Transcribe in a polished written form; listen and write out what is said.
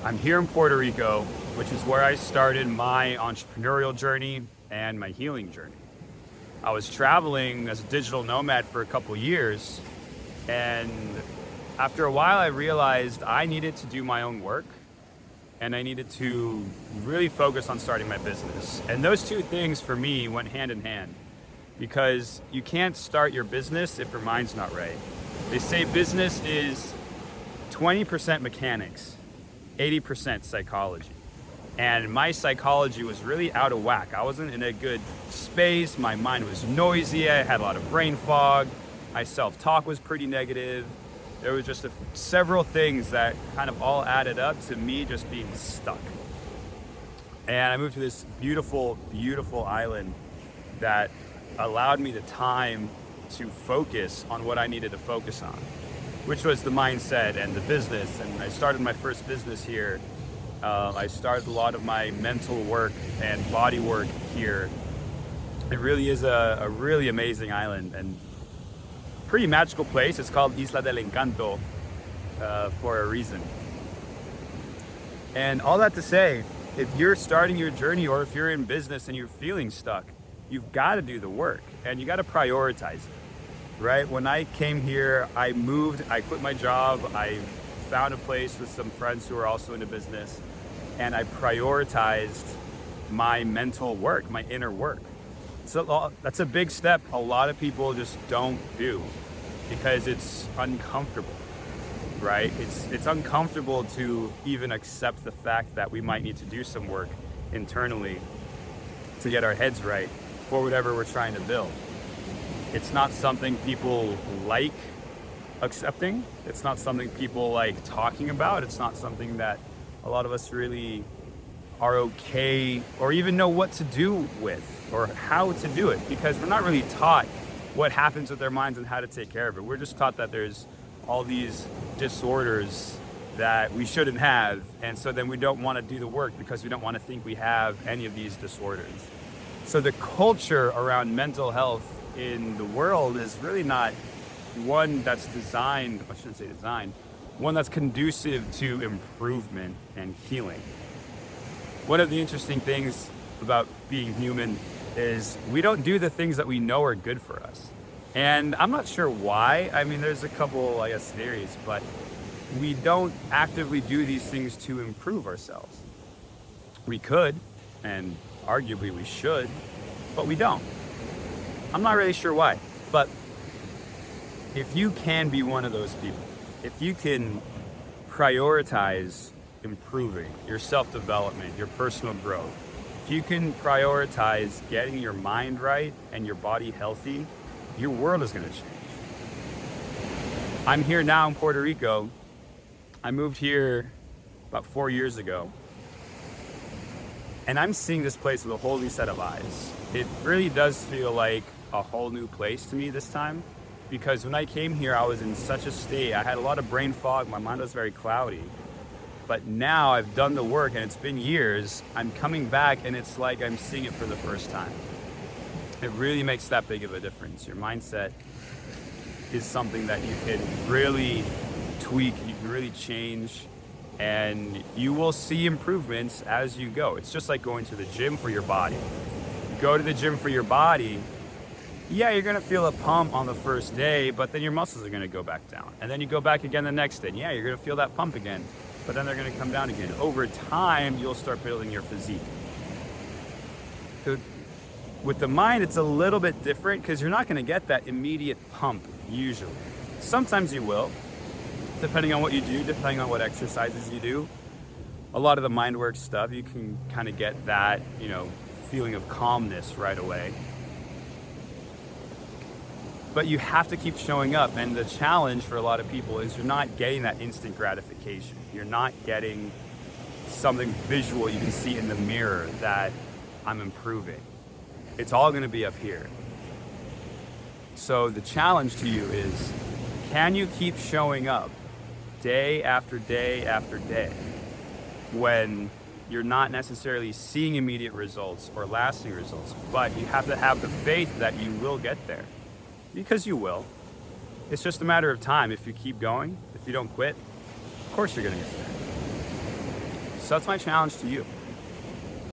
I'm here in Puerto Rico, which is where I started my entrepreneurial journey and my healing journey. I was traveling as a digital nomad for a couple years, and after a while, I realized I needed to do my own work and I needed to really focus on starting my business. And those two things for me went hand in hand because you can't start your business if your mind's not right. They say business is 20% mechanics, 80% psychology. And my psychology was really out of whack. I wasn't in a good space. My mind was noisy. I had a lot of brain fog. My self-talk was pretty negative. There was just several things that kind of all added up to me just being stuck. And I moved to this beautiful, beautiful island that allowed me the time to focus on what I needed to focus on, which was the mindset and the business. And I started my first business here. I started a lot of my mental work and body work here. It really is a really amazing island and pretty magical place. It's called Isla del Encanto for a reason. And all that to say, if you're starting your journey or if you're in business and you're feeling stuck, you've got to do the work and you got to prioritize it, right? When I came here, I moved, I quit my job, I found a place with some friends who are also into business, and I prioritized my mental work, my inner work. So that's a big step a lot of people just don't do because it's uncomfortable, right? It's uncomfortable to even accept the fact that we might need to do some work internally to get our heads right for whatever we're trying to build. It's not something people like accepting. It's not something people like talking about. It's not something that a lot of us really are okay or even know what to do with or how to do it, because we're not really taught what happens with our minds and how to take care of it. We're just taught that there's all these disorders that we shouldn't have, and so then we don't want to do the work because we don't want to think we have any of these disorders. So the culture around mental health in the world is really not one that's designed, I shouldn't say designed, one that's conducive to improvement and healing. One of the interesting things about being human is we don't do the things that we know are good for us. And I'm not sure why. I mean, there's a couple, I guess, theories, but we don't actively do these things to improve ourselves. We could, and arguably we should, but we don't. I'm not really sure why, but if you can be one of those people, if you can prioritize improving your self-development, your personal growth, if you can prioritize getting your mind right and your body healthy, your world is going to change. I'm here now in Puerto Rico. I moved here about 4 years ago, and I'm seeing this place with a whole new set of eyes. It really does feel like a whole new place to me this time, because when I came here, I was in such a state. I had a lot of brain fog. My mind was very cloudy. But now I've done the work and it's been years. I'm coming back and it's like I'm seeing it for the first time. It really makes that big of a difference. Your mindset is something that you can really tweak, you can really change, and you will see improvements as you go. It's just like going to the gym for your body. You go to the gym for your body, yeah, you're gonna feel a pump on the first day, but then your muscles are gonna go back down. And then you go back again the next day, and yeah, you're gonna feel that pump again, but then they're gonna come down again. Over time, you'll start building your physique. So with the mind, it's a little bit different because you're not gonna get that immediate pump usually. Sometimes you will, depending on what you do, depending on what exercises you do. A lot of the mind work stuff, you can kind of get that, feeling of calmness right away. But you have to keep showing up, and the challenge for a lot of people is you're not getting that instant gratification. You're not getting something visual you can see in the mirror that I'm improving. It's all going to be up here. So the challenge to you is, can you keep showing up day after day after day when you're not necessarily seeing immediate results or lasting results, but you have to have the faith that you will get there. Because you will. It's just a matter of time. If you keep going, if you don't quit, of course you're going to get there. So that's my challenge to you.